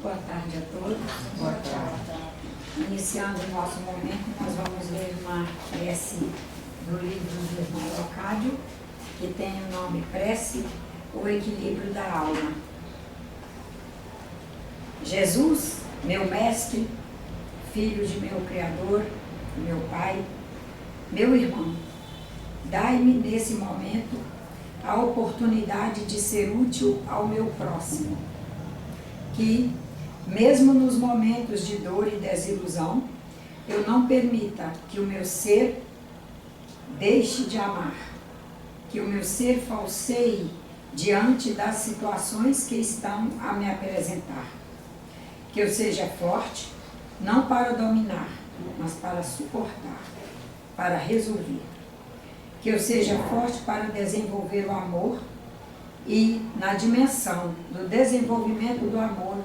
Boa tarde a todos. Boa tarde. Iniciando o nosso momento, nós vamos ler uma prece do livro do irmão Leocádio, que tem o nome Prece, o Equilíbrio da Alma. Jesus, meu mestre, filho de meu Criador, meu Pai, meu irmão, dai-me nesse momento a oportunidade de ser útil ao meu próximo, que, mesmo nos momentos de dor e desilusão, eu não permita que o meu ser deixe de amar, que o meu ser falseie diante das situações que estão a me apresentar, que eu seja forte, não para dominar, mas para suportar, para resolver, que eu seja forte para desenvolver o amor e, na dimensão do desenvolvimento do amor,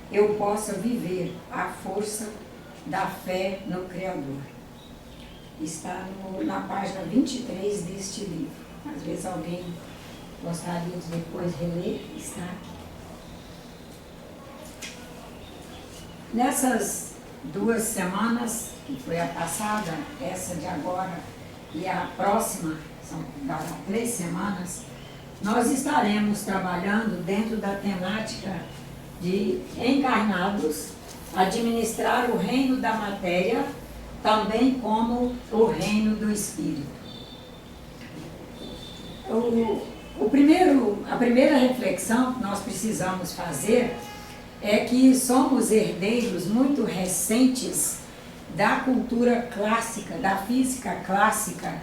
eu possa viver a força da fé no Criador. Está na página 23 deste livro. Às vezes alguém gostaria de depois reler, está aqui. Nessas 2 semanas, que foi a passada, essa de agora e a próxima, são 3 semanas, nós estaremos trabalhando dentro da temática de encarnados, administrar o reino da matéria, também como o reino do espírito. A primeira reflexão que nós precisamos fazer é que somos herdeiros muito recentes da cultura clássica, da física clássica,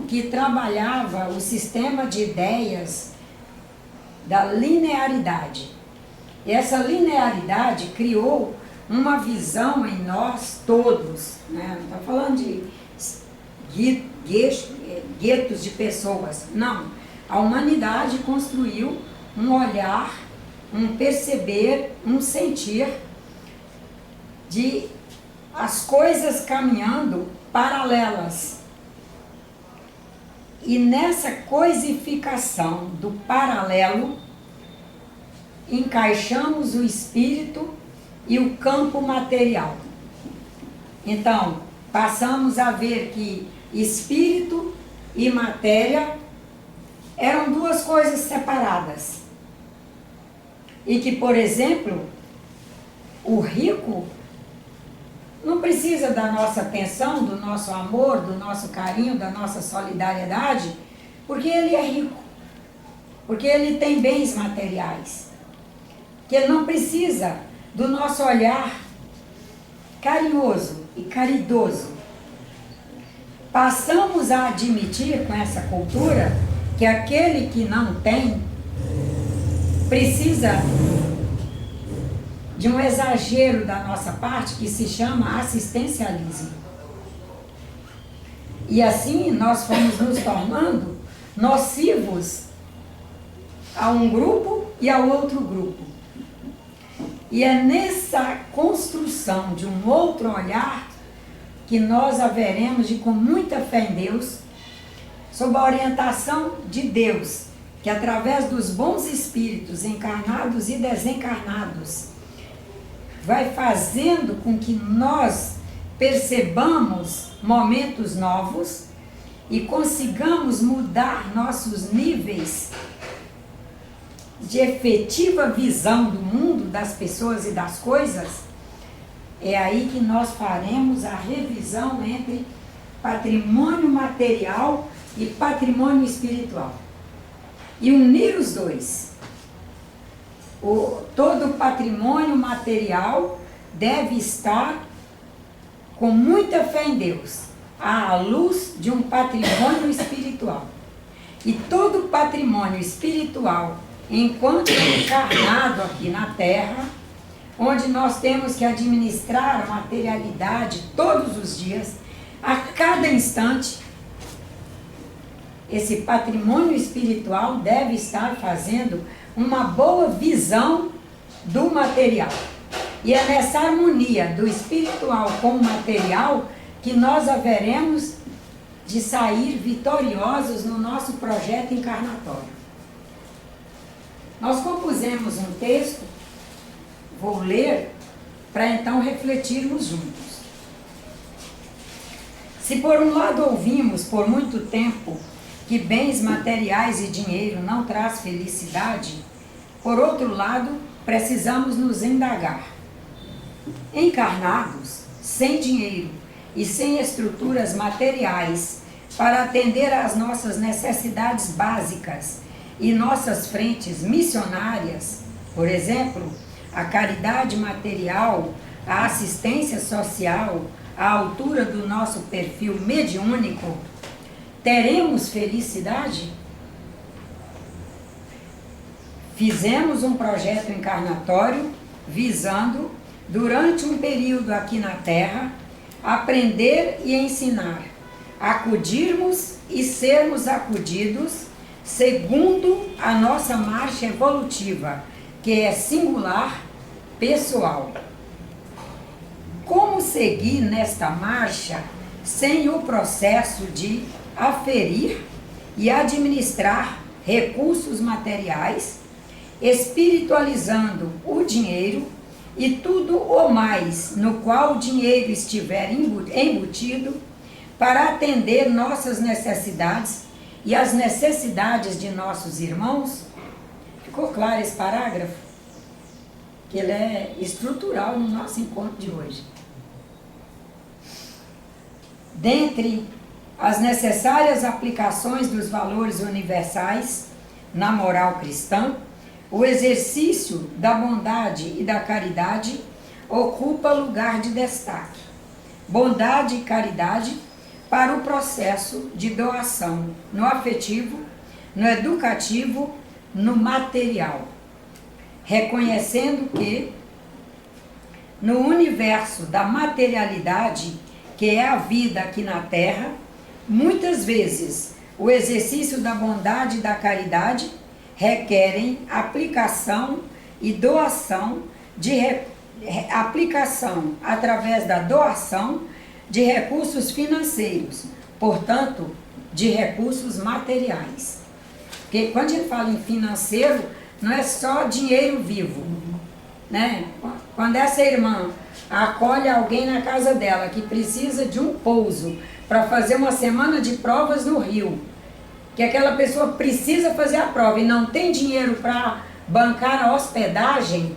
que trabalhava o sistema de ideias da linearidade. E essa linearidade criou uma visão em nós todos, né? Não estou falando de guetos de pessoas, não. A humanidade construiu um olhar, um perceber, um sentir de as coisas caminhando paralelas. E nessa coisificação do paralelo, encaixamos o espírito e o campo material. Então, passamos a ver que espírito e matéria eram 2 coisas separadas. E que, por exemplo, o rico não precisa da nossa atenção, do nosso amor, do nosso carinho, da nossa solidariedade, porque ele é rico, porque ele tem bens materiais. Que ele não precisa do nosso olhar carinhoso e caridoso. Passamos a admitir com essa cultura que aquele que não tem precisa de um exagero da nossa parte que se chama assistencialismo. E assim nós fomos nos tornando nocivos a um grupo e ao outro grupo. E é nessa construção de um outro olhar que nós haveremos de, com muita fé em Deus, sob a orientação de Deus, que através dos bons espíritos encarnados e desencarnados, vai fazendo com que nós percebamos momentos novos e consigamos mudar nossos níveis de efetiva visão do mundo, das pessoas e das coisas. É aí que nós faremos a revisão entre patrimônio material e patrimônio espiritual. E unir os dois. Todo o patrimônio material deve estar com muita fé em Deus, à luz de um patrimônio espiritual. E todo o patrimônio espiritual, enquanto encarnado aqui na Terra, onde nós temos que administrar a materialidade todos os dias, a cada instante, esse patrimônio espiritual deve estar fazendo uma boa visão do material. E é nessa harmonia do espiritual com o material que nós haveremos de sair vitoriosos no nosso projeto encarnatório. Nós compusemos um texto vou ler para então refletirmos juntos. Se por um lado ouvimos por muito tempo que bens materiais e dinheiro não traz felicidade, por outro lado, precisamos nos indagar. Encarnados, sem dinheiro e sem estruturas materiais para atender às nossas necessidades básicas e nossas frentes missionárias, por exemplo, a caridade material, a assistência social, à altura do nosso perfil mediúnico, teremos felicidade? Fizemos um projeto encarnatório visando, durante um período aqui na Terra, aprender e ensinar, acudirmos e sermos acudidos segundo a nossa marcha evolutiva, que é singular, pessoal. Como seguir nesta marcha sem o processo de aferir e administrar recursos materiais, espiritualizando o dinheiro e tudo o mais no qual o dinheiro estiver embutido para atender nossas necessidades e as necessidades de nossos irmãos? Ficou claro esse parágrafo? Que ele é estrutural no nosso encontro de hoje. Dentre as necessárias aplicações dos valores universais na moral cristã, o exercício da bondade e da caridade ocupa lugar de destaque. Bondade e caridade para o processo de doação no afetivo, no educativo, no material, reconhecendo que no universo da materialidade, que é a vida aqui na Terra, muitas vezes o exercício da bondade e da caridade requerem aplicação e doação aplicação através da doação de recursos financeiros, portanto, de recursos materiais. Porque quando a gente fala em financeiro, não é só dinheiro vivo, né? Quando essa irmã acolhe alguém na casa dela que precisa de um pouso para fazer uma semana de provas no Rio, que aquela pessoa precisa fazer a prova e não tem dinheiro para bancar a hospedagem,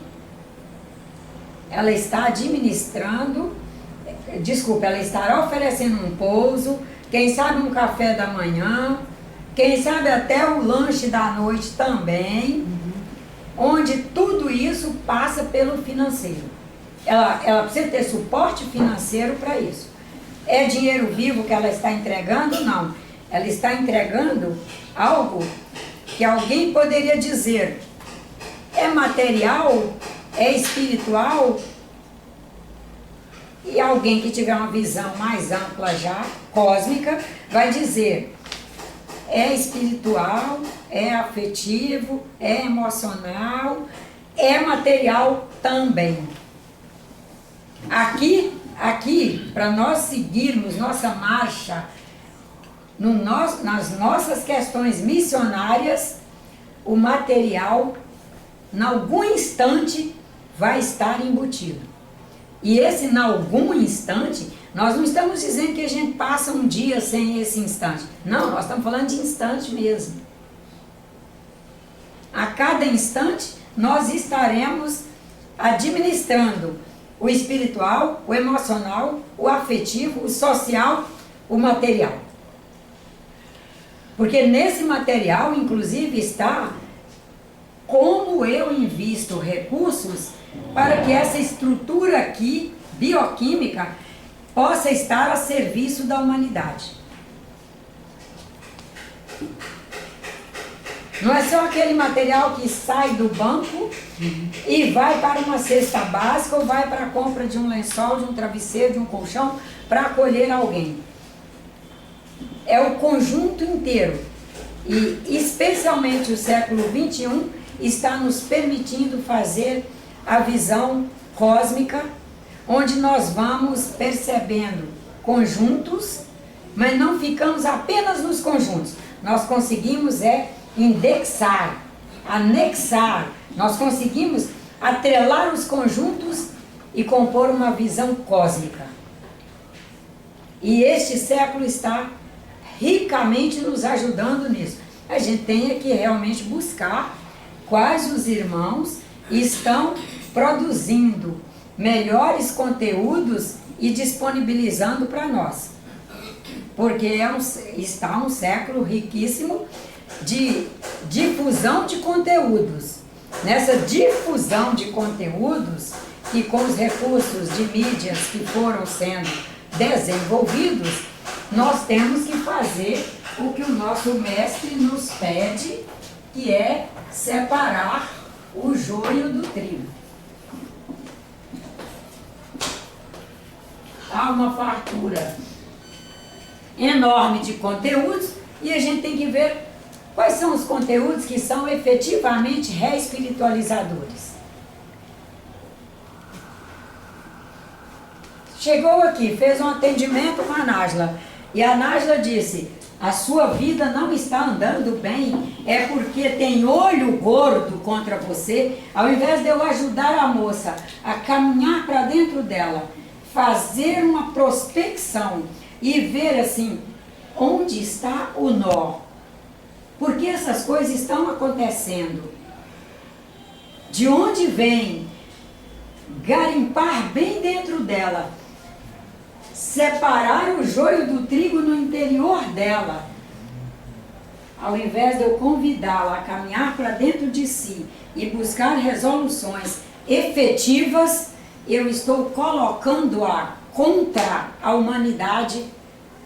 ela está ela estará oferecendo um pouso, quem sabe um café da manhã, quem sabe até o lanche da noite também, onde tudo isso passa pelo financeiro. Ela precisa ter suporte financeiro para isso. É dinheiro vivo que ela está entregando? Não. Ela está entregando algo que alguém poderia dizer, é material, é espiritual, e alguém que tiver uma visão mais ampla já, cósmica, vai dizer, é espiritual, é afetivo, é emocional, é material também. Aqui, para nós seguirmos nossa marcha nas nossas questões missionárias, o material, em algum instante, vai estar embutido. E esse, em algum instante, nós não estamos dizendo que a gente passa um dia sem esse instante. Não, nós estamos falando de instante mesmo. A cada instante, nós estaremos administrando o espiritual, o emocional, o afetivo, o social, o material. Porque nesse material, inclusive, está como eu invisto recursos para que essa estrutura aqui, bioquímica, possa estar a serviço da humanidade. Não é só aquele material que sai do banco e vai para uma cesta básica ou vai para a compra de um lençol, de um travesseiro, de um colchão para acolher alguém. É o conjunto inteiro. E especialmente o século XXI está nos permitindo fazer a visão cósmica, onde nós vamos percebendo conjuntos, mas não ficamos apenas nos conjuntos. Nós conseguimos indexar, anexar, nós conseguimos atrelar os conjuntos e compor uma visão cósmica. E este século está ricamente nos ajudando nisso. A gente tem que realmente buscar quais os irmãos estão produzindo melhores conteúdos e disponibilizando para nós. Porque está um século riquíssimo de difusão de conteúdos. Nessa difusão de conteúdos e com os recursos de mídias que foram sendo desenvolvidos, nós temos que fazer o que o nosso mestre nos pede, que é separar o joio do trigo. Há uma fartura enorme de conteúdos e a gente tem que ver quais são os conteúdos que são efetivamente reespiritualizadores. Chegou aqui, fez um atendimento com a Nájila e a Nájila disse: a sua vida não está andando bem, é porque tem olho gordo contra você. Ao invés de eu ajudar a moça a caminhar para dentro dela, fazer uma prospecção e ver assim, onde está o nó? Por que essas coisas estão acontecendo? De onde vem? Garimpar bem dentro dela. Separar o joio do trigo no interior dela. Ao invés de eu convidá-la a caminhar para dentro de si e buscar resoluções efetivas, eu estou colocando-a contra a humanidade,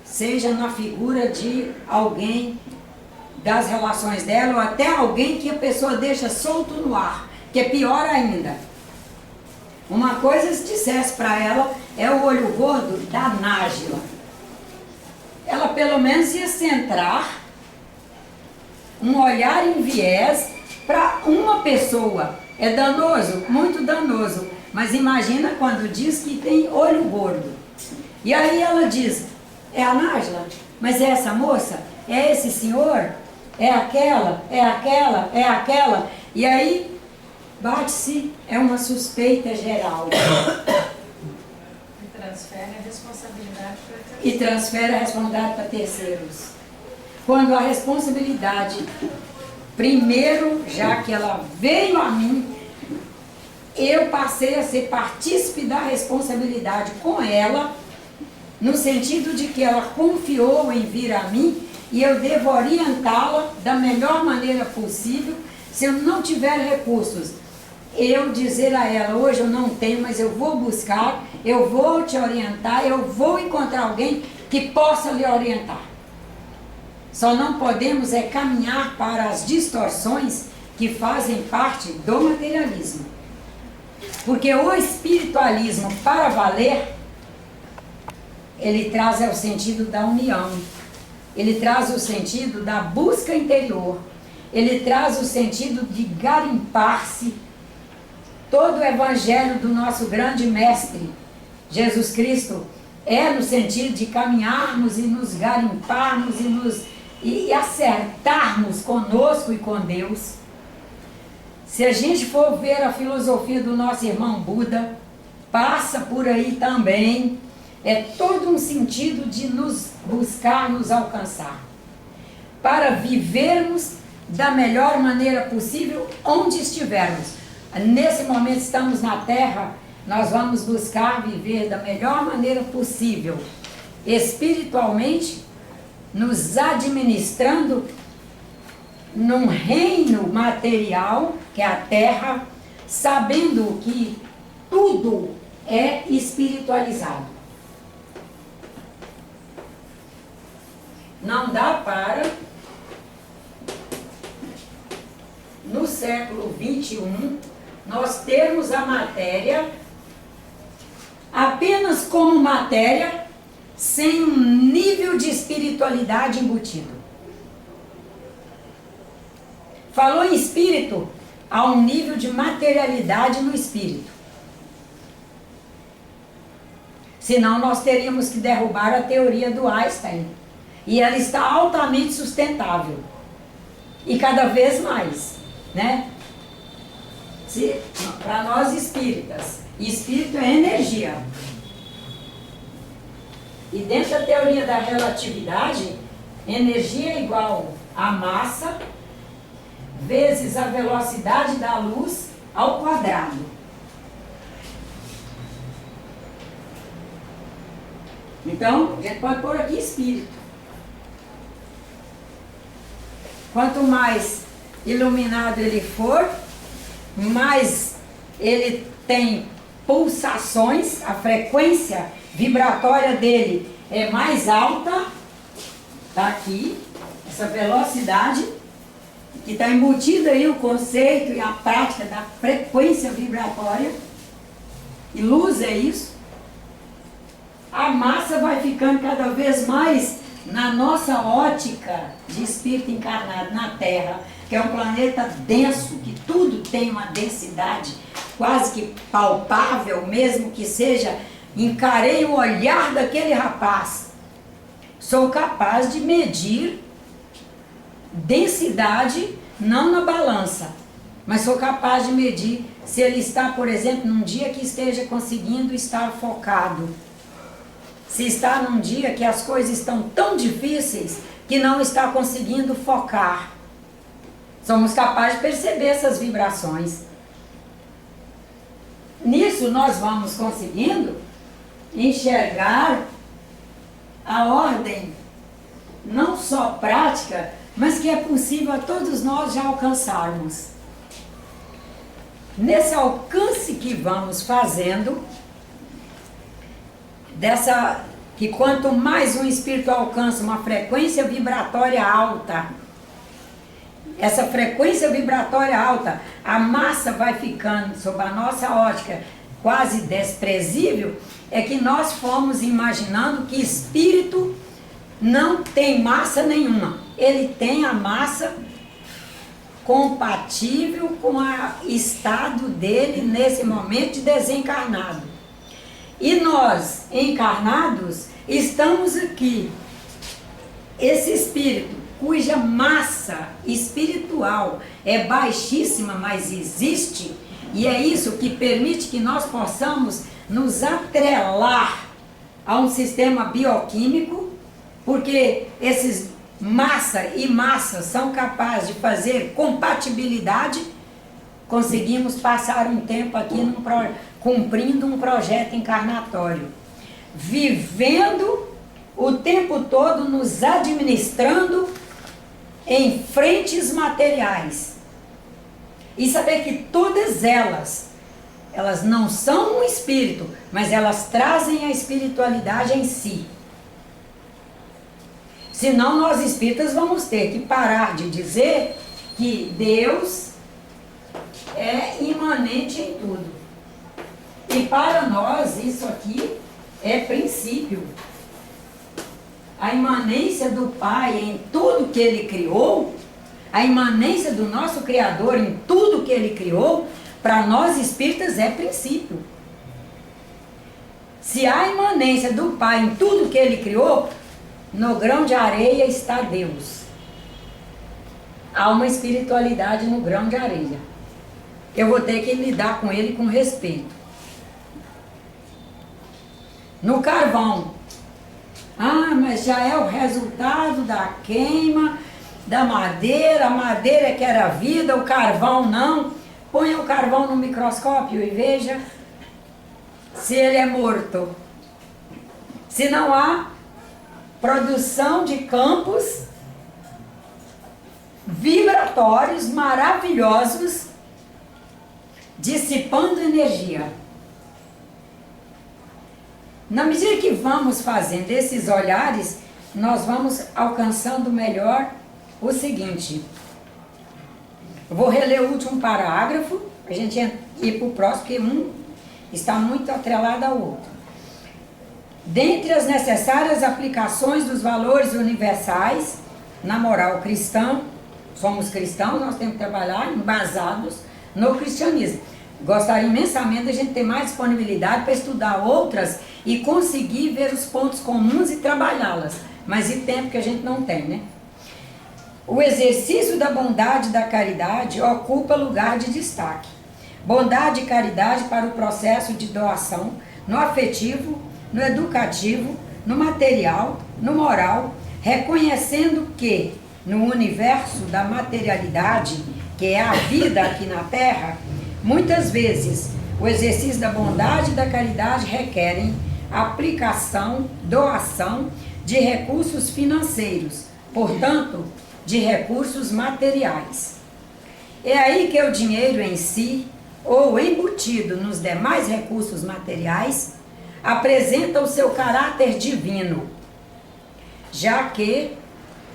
seja na figura de alguém das relações dela ou até alguém que a pessoa deixa solto no ar, que é pior ainda. Uma coisa se dissesse para ela é o olho gordo da Nájila. Ela pelo menos ia centrar um olhar em viés para uma pessoa. É danoso? Muito danoso. Mas imagina quando diz que tem olho gordo. E aí ela diz, é a Nájila? Mas é essa moça? É esse senhor? É aquela? É aquela? É aquela? E aí bate-se, é uma suspeita geral. E transfere a responsabilidade para terceiros. Quando a responsabilidade, primeiro, já que ela veio a mim, eu passei a ser partícipe da responsabilidade com ela, no sentido de que ela confiou em vir a mim e eu devo orientá-la da melhor maneira possível. Se eu não tiver recursos, eu dizer a ela, hoje eu não tenho, mas eu vou buscar, eu vou te orientar, eu vou encontrar alguém que possa lhe orientar. Só não podemos caminhar para as distorções que fazem parte do materialismo. Porque o espiritualismo, para valer, ele traz o sentido da união, ele traz o sentido da busca interior, ele traz o sentido de garimpar-se. Todo o evangelho do nosso grande mestre, Jesus Cristo, é no sentido de caminharmos e nos garimparmos e acertarmos conosco e com Deus. Se a gente for ver a filosofia do nosso irmão Buda, passa por aí também. É todo um sentido de nos buscar, nos alcançar. Para vivermos da melhor maneira possível onde estivermos. Nesse momento estamos na Terra, nós vamos buscar viver da melhor maneira possível, espiritualmente, nos administrando num reino material, que é a Terra, sabendo que tudo é espiritualizado. Não dá para, no século 21, nós termos a matéria apenas como matéria, sem um nível de espiritualidade embutido. Falou em espírito, há um nível de materialidade no espírito. Senão nós teríamos que derrubar a teoria do Einstein. E ela está altamente sustentável. E cada vez mais, né? Para nós espíritas, espírito é energia. E dentro da teoria da relatividade, energia é igual a massa vezes a velocidade da luz ao quadrado. Então, a gente pode pôr aqui espírito. Quanto mais iluminado ele for, mais ele tem pulsações, a frequência vibratória dele é mais alta, tá aqui, essa velocidade, que está embutido aí o conceito e a prática da frequência vibratória, e luz é isso. A massa vai ficando cada vez mais na nossa ótica de espírito encarnado na Terra, que é um planeta denso, que tudo tem uma densidade quase que palpável, mesmo que seja, encarei o olhar daquele rapaz. Sou capaz de medir densidade, não na balança, mas sou capaz de medir se ele está, por exemplo, num dia que esteja conseguindo estar focado. Se está num dia que as coisas estão tão difíceis que não está conseguindo focar. Somos capazes de perceber essas vibrações. Nisso nós vamos conseguindo enxergar a ordem, não só prática, mas que é possível a todos nós já alcançarmos. Nesse alcance que vamos fazendo, que quanto mais um espírito alcança uma frequência vibratória alta, essa frequência vibratória alta, a massa vai ficando, sob a nossa ótica, quase desprezível, é que nós fomos imaginando que espírito não tem massa nenhuma. Ele tem a massa compatível com o estado dele nesse momento de desencarnado. E nós, encarnados, estamos aqui. Esse espírito, cuja massa espiritual é baixíssima, mas existe, e é isso que permite que nós possamos nos atrelar a um sistema bioquímico, porque esses massa e massa são capazes de fazer compatibilidade. Conseguimos passar um tempo aqui cumprindo um projeto encarnatório, vivendo o tempo todo, nos administrando em frentes materiais, e saber que todas elas não são um espírito, mas elas trazem a espiritualidade em si. Senão nós espíritas vamos ter que parar de dizer que Deus é imanente em tudo. E para nós isso aqui é princípio. A imanência do Pai em tudo que Ele criou, a imanência do nosso Criador em tudo que Ele criou, para nós espíritas é princípio. Se há imanência do Pai em tudo que Ele criou, no grão de areia está Deus. Há uma espiritualidade no grão de areia. Eu vou ter que lidar com ele com respeito. No carvão. Ah, mas já é o resultado da queima da madeira. A madeira que era vida, o carvão não. Ponha o carvão no microscópio e veja se ele é morto. Se não há produção de campos vibratórios maravilhosos, dissipando energia. Na medida que vamos fazendo esses olhares, nós vamos alcançando melhor o seguinte. Eu vou reler o último parágrafo, a gente ir para o próximo, porque um está muito atrelado ao outro. Dentre as necessárias aplicações dos valores universais na moral cristã, somos cristãos, nós temos que trabalhar embasados no cristianismo. Gostaria imensamente de a gente ter mais disponibilidade para estudar outras e conseguir ver os pontos comuns e trabalhá-las, mas e tempo que a gente não tem, né? O exercício da bondade e da caridade ocupa lugar de destaque. bondade e caridade para o processo de doação no afetivo, no educativo, no material, no moral, reconhecendo que no universo da materialidade, que é a vida aqui na Terra, muitas vezes o exercício da bondade e da caridade requerem aplicação, doação de recursos financeiros, portanto, de recursos materiais. É aí que o dinheiro em si, ou embutido nos demais recursos materiais, apresenta o seu caráter divino, já que,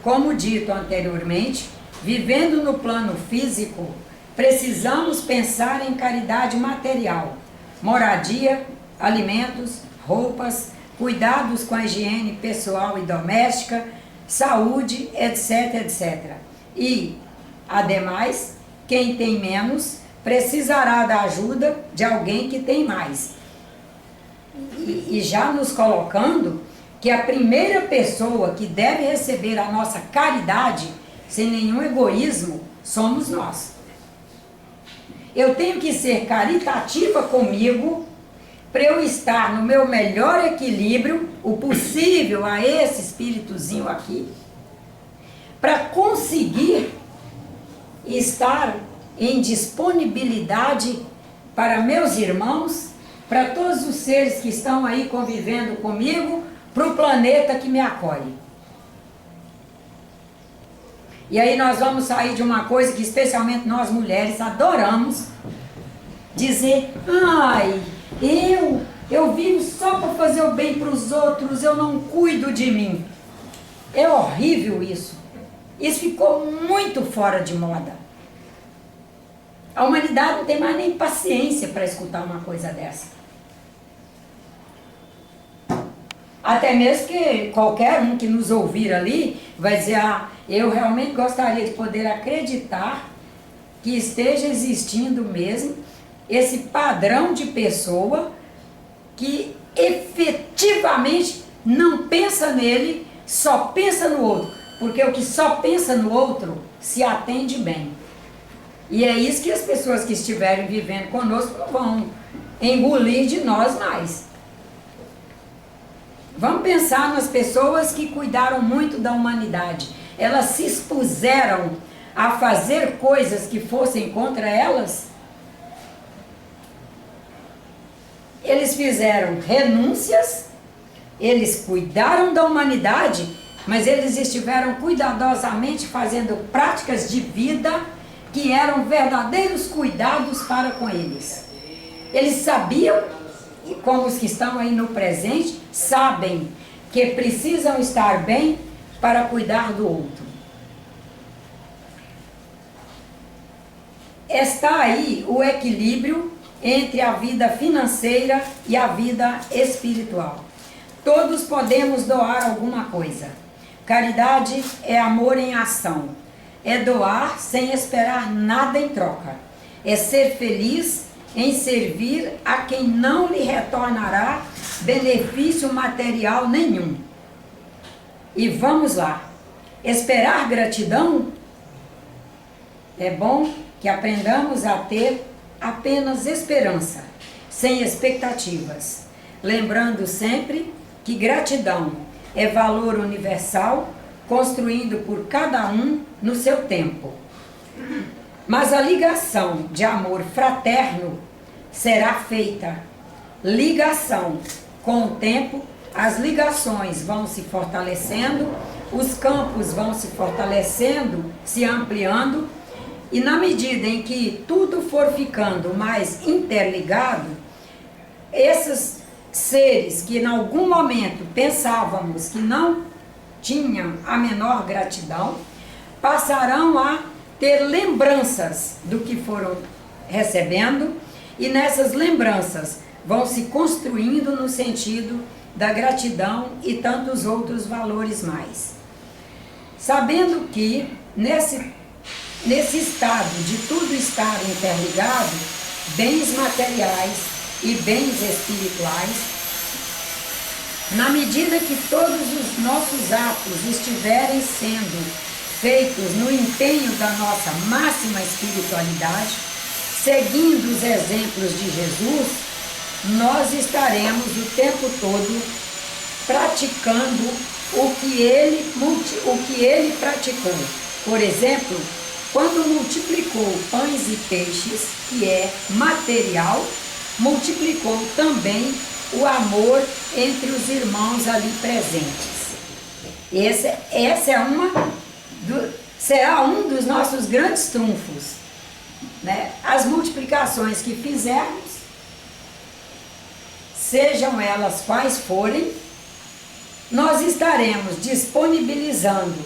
como dito anteriormente, vivendo no plano físico, precisamos pensar em caridade material, moradia, alimentos, roupas, cuidados com a higiene pessoal e doméstica, saúde, etc, etc. E, ademais, quem tem menos precisará da ajuda de alguém que tem mais. E já nos colocando que a primeira pessoa que deve receber a nossa caridade, sem nenhum egoísmo, somos nós. Eu tenho que ser caritativa comigo para eu estar no meu melhor equilíbrio, o possível a esse espíritozinho aqui, para conseguir estar em disponibilidade para meus irmãos, para todos os seres que estão aí convivendo comigo, para o planeta que me acolhe. E aí nós vamos sair de uma coisa que especialmente nós mulheres adoramos, dizer, ai, eu vivo só para fazer o bem para os outros, eu não cuido de mim. É horrível isso. Isso ficou muito fora de moda. A humanidade não tem mais nem paciência para escutar uma coisa dessa. Até mesmo que qualquer um que nos ouvir ali vai dizer, eu realmente gostaria de poder acreditar que esteja existindo mesmo esse padrão de pessoa que efetivamente não pensa nele, só pensa no outro. Porque o que só pensa no outro se atende bem. E é isso que as pessoas que estiverem vivendo conosco não vão engolir de nós mais. Vamos pensar nas pessoas que cuidaram muito da humanidade. Elas se expuseram a fazer coisas que fossem contra elas. Eles fizeram renúncias, eles cuidaram da humanidade, mas eles estiveram cuidadosamente fazendo práticas de vida que eram verdadeiros cuidados para com eles. Eles sabiam, e como os que estão aí no presente, sabem que precisam estar bem para cuidar do outro. Está aí o equilíbrio entre a vida financeira e a vida espiritual. Todos podemos doar alguma coisa. Caridade é amor em ação. É doar sem esperar nada em troca. É ser feliz em servir a quem não lhe retornará benefício material nenhum. E vamos lá. Esperar gratidão? É bom que aprendamos a ter apenas esperança, sem expectativas. Lembrando sempre que gratidão é valor universal, construindo por cada um no seu tempo. Mas a ligação de amor fraterno será feita. Ligação. Com o tempo, as ligações vão se fortalecendo, os campos vão se fortalecendo, se ampliando, e na medida em que tudo for ficando mais interligado, esses seres que em algum momento pensávamos que não tinham a menor gratidão, passarão a ter lembranças do que foram recebendo, e nessas lembranças vão se construindo no sentido da gratidão e tantos outros valores mais. Sabendo que nesse estado de tudo estar interligado, bens materiais e bens espirituais, na medida que todos os nossos atos estiverem sendo feitos no empenho da nossa máxima espiritualidade, seguindo os exemplos de Jesus, nós estaremos o tempo todo praticando o que ele praticou. Por exemplo, quando multiplicou pães e peixes, que é material, multiplicou também o amor entre os irmãos ali presentes. Será um dos nossos grandes trunfos, né? As multiplicações que fizermos, sejam elas quais forem, nós estaremos disponibilizando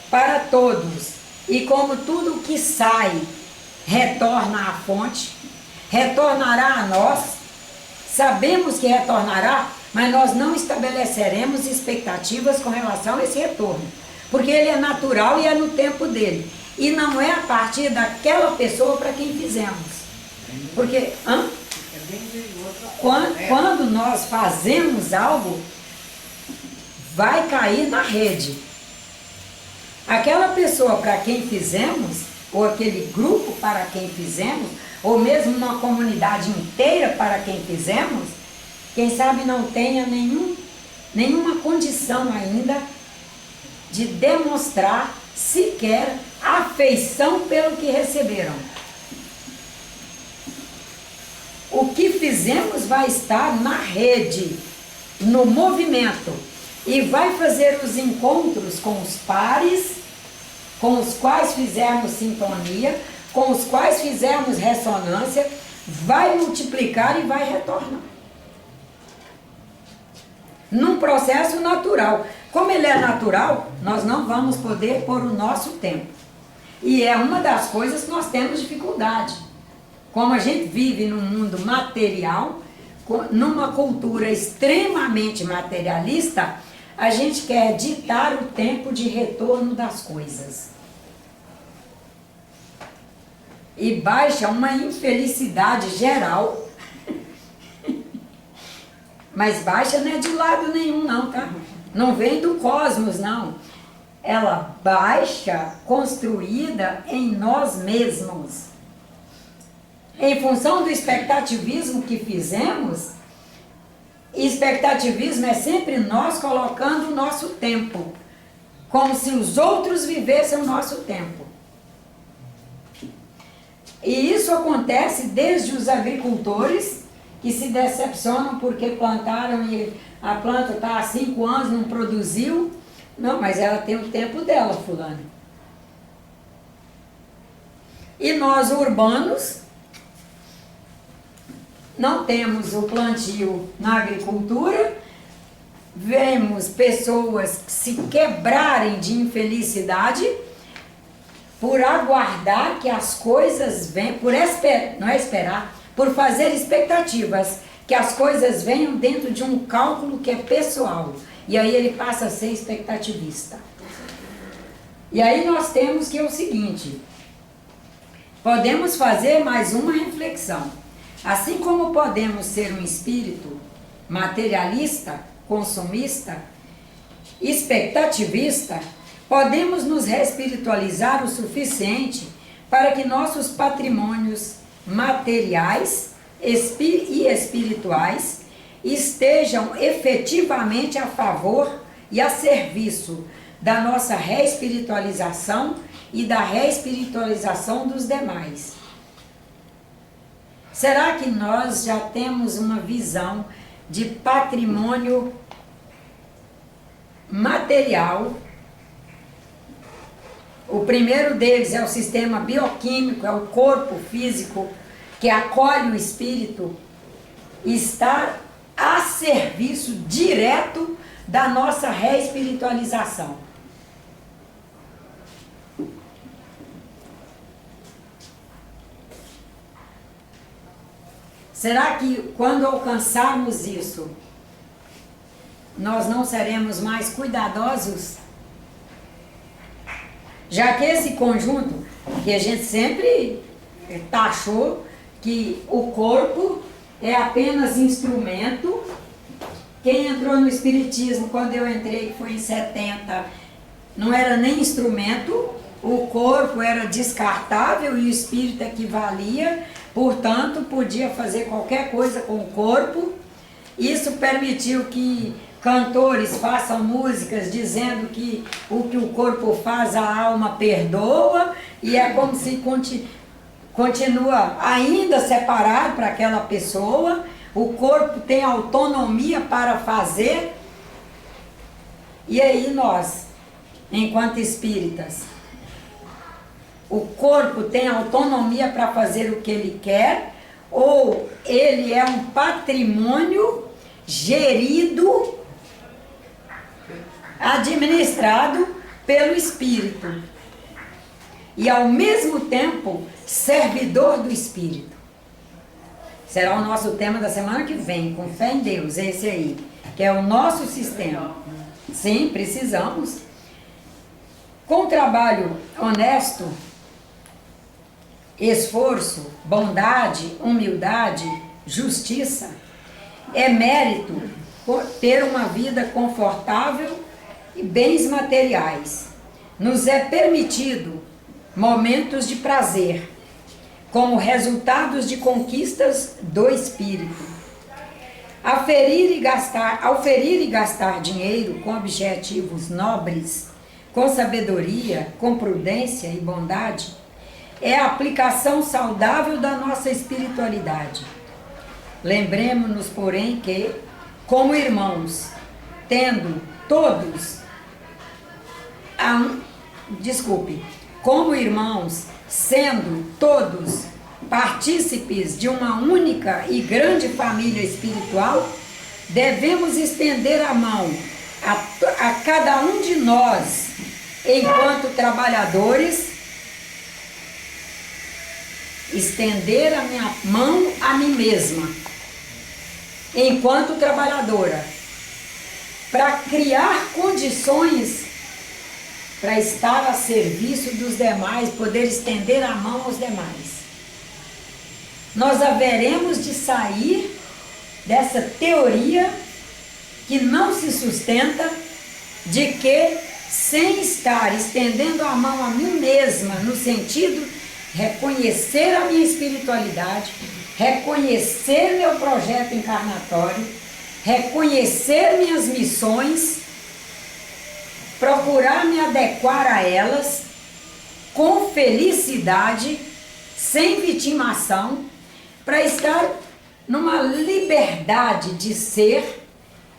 para todos, e como tudo que sai retorna à fonte, retornará a nós, sabemos que retornará, mas nós não estabeleceremos expectativas com relação a esse retorno, porque ele é natural e é no tempo dele, e não é a partir daquela pessoa para quem fizemos. Porque quando nós fazemos algo, vai cair na rede. Aquela pessoa para quem fizemos, ou aquele grupo para quem fizemos, ou mesmo uma comunidade inteira para quem fizemos, quem sabe não tenha nenhuma condição ainda de demonstrar sequer afeição pelo que receberam. O que fizemos vai estar na rede, no movimento, e vai fazer os encontros com os pares, com os quais fizermos sintonia, com os quais fizermos ressonância, vai multiplicar e vai retornar. Num processo natural. Como ele é natural, nós não vamos poder pôr o nosso tempo. E é uma das coisas que nós temos dificuldade. Como a gente vive num mundo material, numa cultura extremamente materialista, a gente quer ditar o tempo de retorno das coisas. E baixa uma infelicidade geral. Mas baixa não é de lado nenhum não, tá? Não vem do cosmos, não. Ela baixa construída em nós mesmos. Em função do expectativismo que fizemos, expectativismo é sempre nós colocando o nosso tempo, como se os outros vivessem o nosso tempo. E isso acontece desde os agricultores, que se decepcionam porque plantaram e a planta está há 5 anos, não produziu. Não, mas ela tem o tempo dela, fulano. E nós, urbanos, não temos o plantio na agricultura, vemos pessoas se quebrarem de infelicidade por aguardar que as coisas venham, não é esperar, por fazer expectativas, que as coisas venham dentro de um cálculo que é pessoal. E aí ele passa a ser expectativista. E aí nós temos que é o seguinte, podemos fazer mais uma reflexão. Assim como podemos ser um espírito materialista, consumista, expectativista, podemos nos reespiritualizar o suficiente para que nossos patrimônios materiais e espirituais estejam efetivamente a favor e a serviço da nossa reespiritualização e da reespiritualização dos demais. Será que nós já temos uma visão de patrimônio material? O primeiro deles é o sistema bioquímico, é o corpo físico que acolhe o espírito, está a serviço direto da nossa reespiritualização. Será que quando alcançarmos isso, nós não seremos mais cuidadosos? Já que esse conjunto, que a gente sempre taxou que o corpo é apenas instrumento. Quem entrou no espiritismo quando eu entrei, que foi em 70, não era nem instrumento, o corpo era descartável e o espírito equivalia, Portanto, podia fazer qualquer coisa com o corpo. Isso permitiu que cantores façam músicas dizendo que o corpo faz, a alma perdoa, e é como se continua ainda separado para aquela pessoa. O corpo tem autonomia para fazer. E aí nós, enquanto espíritas, o corpo tem autonomia para fazer o que ele quer, ou ele é um patrimônio gerido, administrado pelo espírito, e ao mesmo tempo servidor do espírito. Será o nosso tema da semana que vem, com fé em Deus, esse aí, que é o nosso sistema. Sim, precisamos. Com trabalho honesto, esforço, bondade, humildade, justiça, é mérito ter uma vida confortável e bens materiais. Nos é permitido momentos de prazer, como resultados de conquistas do espírito. Ao ferir e gastar dinheiro com objetivos nobres, com sabedoria, com prudência e bondade, é a aplicação saudável da nossa espiritualidade. Lembremos-nos, porém, que, como irmãos, tendo todos como irmãos, sendo todos partícipes de uma única e grande família espiritual, devemos estender a mão a cada um de nós, enquanto trabalhadores, estender a minha mão a mim mesma, enquanto trabalhadora, para criar condições para estar a serviço dos demais, poder estender a mão aos demais. Nós haveremos de sair dessa teoria que não se sustenta, de que sem estar estendendo a mão a mim mesma, no sentido reconhecer a minha espiritualidade, reconhecer meu projeto encarnatório, reconhecer minhas missões, procurar me adequar a elas com felicidade, sem vitimação, para estar numa liberdade de ser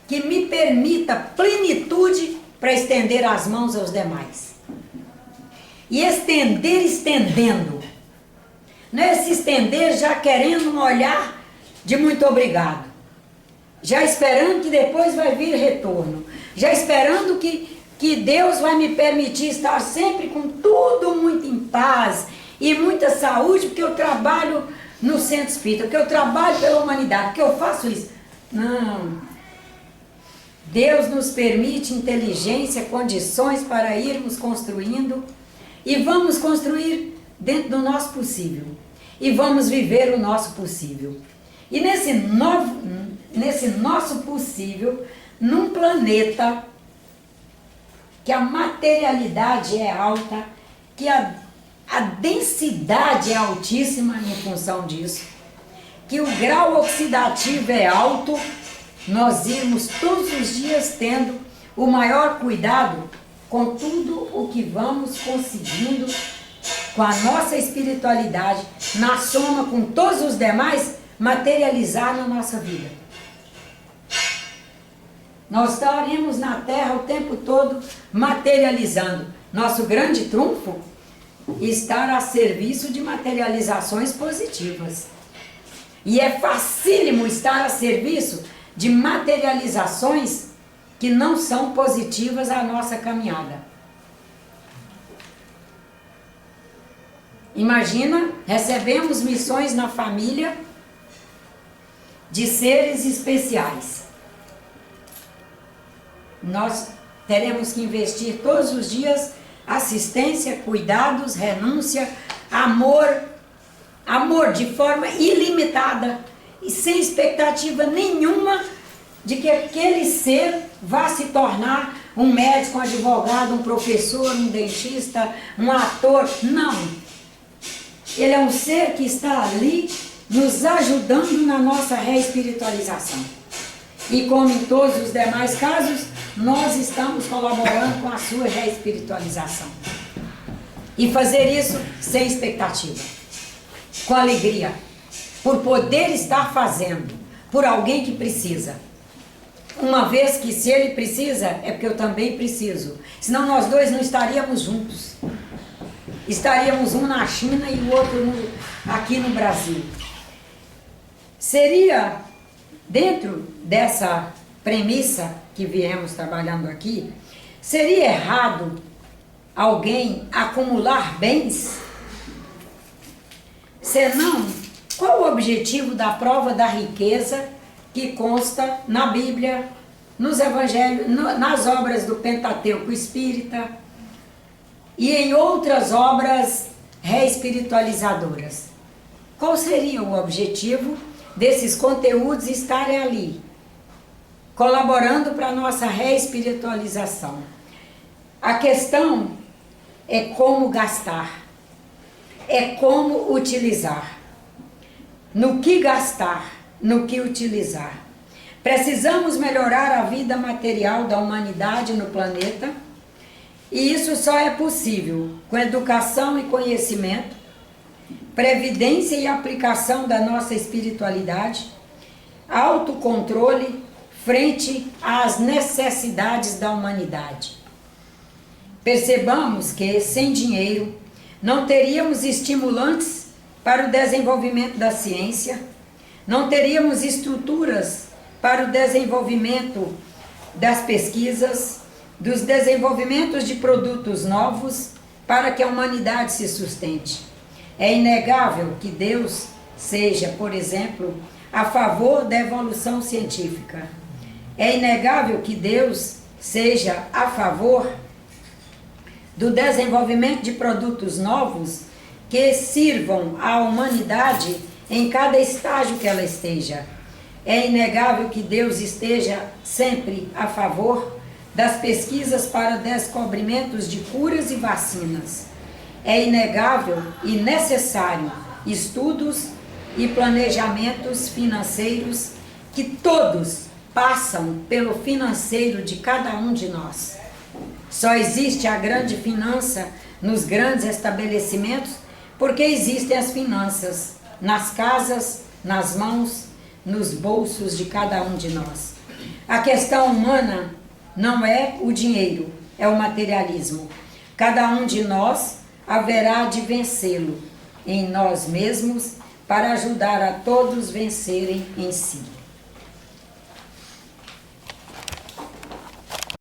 que me permita plenitude para estender as mãos aos demais. E estendendo. Não é se estender já querendo um olhar de muito obrigado. Já esperando que depois vai vir retorno. Já esperando que Deus vai me permitir estar sempre com tudo muito em paz e muita saúde, porque eu trabalho no centro espírita, porque eu trabalho pela humanidade, porque eu faço isso. Não. Deus nos permite inteligência, condições para irmos construindo, e vamos construir dentro do nosso possível. E vamos viver o nosso possível. E nesse nosso possível, num planeta que a materialidade é alta, que a densidade é altíssima em função disso, que o grau oxidativo é alto, nós irmos todos os dias tendo o maior cuidado com tudo o que vamos conseguindo com a nossa espiritualidade, na soma com todos os demais, materializar na nossa vida. Nós estaremos na Terra o tempo todo materializando. Nosso grande trunfo, estar a serviço de materializações positivas. E é facílimo estar a serviço de materializações que não são positivas à nossa caminhada. Imagina, recebemos missões na família de seres especiais. Nós teremos que investir todos os dias assistência, cuidados, renúncia, amor de forma ilimitada e sem expectativa nenhuma de que aquele ser vá se tornar um médico, um advogado, um professor, um dentista, um ator. Não. Ele é um ser que está ali nos ajudando na nossa reespiritualização. E como em todos os demais casos, nós estamos colaborando com a sua reespiritualização. E fazer isso sem expectativa, com alegria, por poder estar fazendo, por alguém que precisa. Uma vez que se ele precisa, é porque eu também preciso. Senão nós dois não estaríamos juntos. Estaríamos um na China e o outro aqui no Brasil. Seria, dentro dessa premissa que viemos trabalhando aqui, seria errado alguém acumular bens? Senão, qual o objetivo da prova da riqueza que consta na Bíblia, nos Evangelhos, nas obras do Pentateuco Espírita e em outras obras reespiritualizadoras? Qual seria o objetivo desses conteúdos estarem ali, colaborando para a nossa reespiritualização? A questão é como gastar, é como utilizar. No que gastar, no que utilizar. Precisamos melhorar a vida material da humanidade no planeta, e isso só é possível com educação e conhecimento, previdência e aplicação da nossa espiritualidade, autocontrole frente às necessidades da humanidade. Percebamos que, sem dinheiro, não teríamos estimulantes para o desenvolvimento da ciência, não teríamos estruturas para o desenvolvimento das pesquisas, dos desenvolvimentos de produtos novos, para que a humanidade se sustente. É inegável que Deus seja, por exemplo, a favor da evolução científica. É inegável que Deus seja a favor do desenvolvimento de produtos novos que sirvam à humanidade em cada estágio que ela esteja. É inegável que Deus esteja sempre a favor das pesquisas para descobrimentos de curas e vacinas. É inegável e necessário estudos e planejamentos financeiros que todos passam pelo financeiro de cada um de nós. Só existe a grande finança nos grandes estabelecimentos porque existem as finanças nas casas, nas mãos, nos bolsos de cada um de nós. A questão humana não é o dinheiro, é o materialismo. Cada um de nós haverá de vencê-lo em nós mesmos para ajudar a todos vencerem em si.